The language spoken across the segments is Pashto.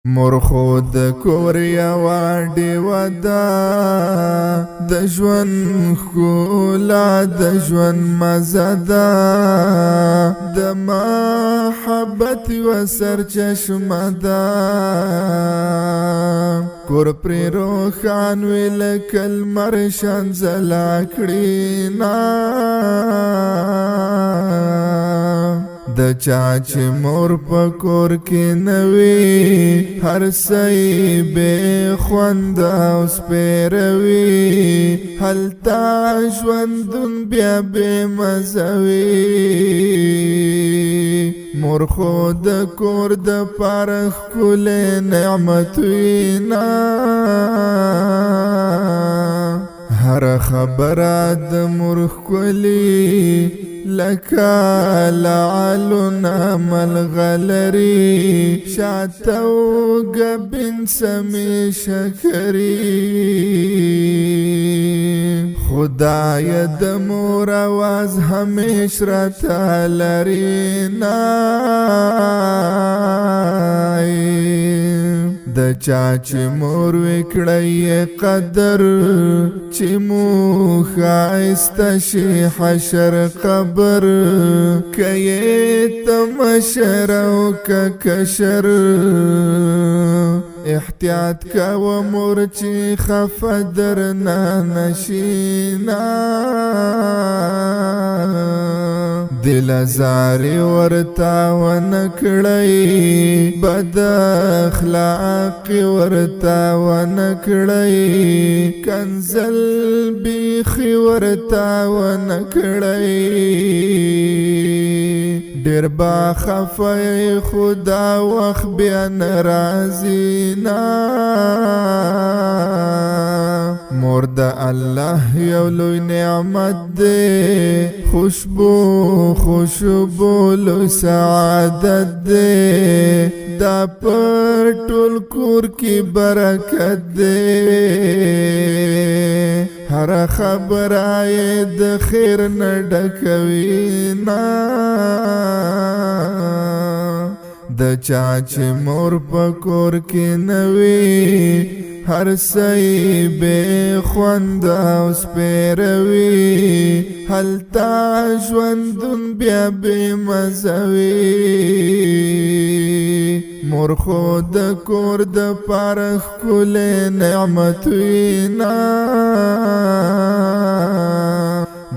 مرخو د کور یوا ډیوه ده د ژوند ښکلا د ژوند مزه ده د محبت یوه سرچشمه ده کور پرې روښان وي لکه لمر شان ځلا کړي نه د چا چې مور په کور کې نه وي هر څه بې خونده او سپېره وي هلته ژوندون بیا بې مزه وي مور خو د کور دپاره ښکلی نعمت وي نه هر خبره د مور ښکلي لکه لعلنا ملغلري شاته وګبن سمې شکري خدای د مور آواز همیش راته لري نه د چا چې مور وکړی قدر چې مو ښایسته شي حشر قبر که یې ته مشر او که کشر احتیاط کوه مور چې خفه درنه نشي نه دل زاري ورته ونه کړی بد اخلاق ورته ونه کړی کنزل بیخي ورته ونه کړی ډېر با خفه خدا وخت بیا ناراضي نه مور د الله یو لوی نعمت دی خوشبو لوی سعادت دی دا پر ټول کور کې برکت دی هر خبره یې د خیر نه ډکوي نه د چا چې مور په کور کې نه وي هر څه بې خونده او سپېره وي هلته ژوندون بیا بې مزه وي مور خو د کور دپاره ښکلی نعمت وي نه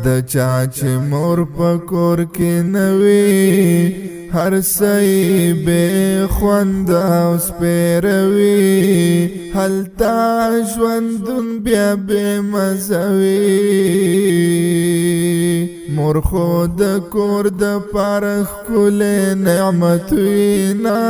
د چا چې مور په کور کې نه وي هر څه بې خونده او سپېره وي هلته ژوندون بیا بې مزه وي مور خو د کور دپاره ښکلی نعمت وي نه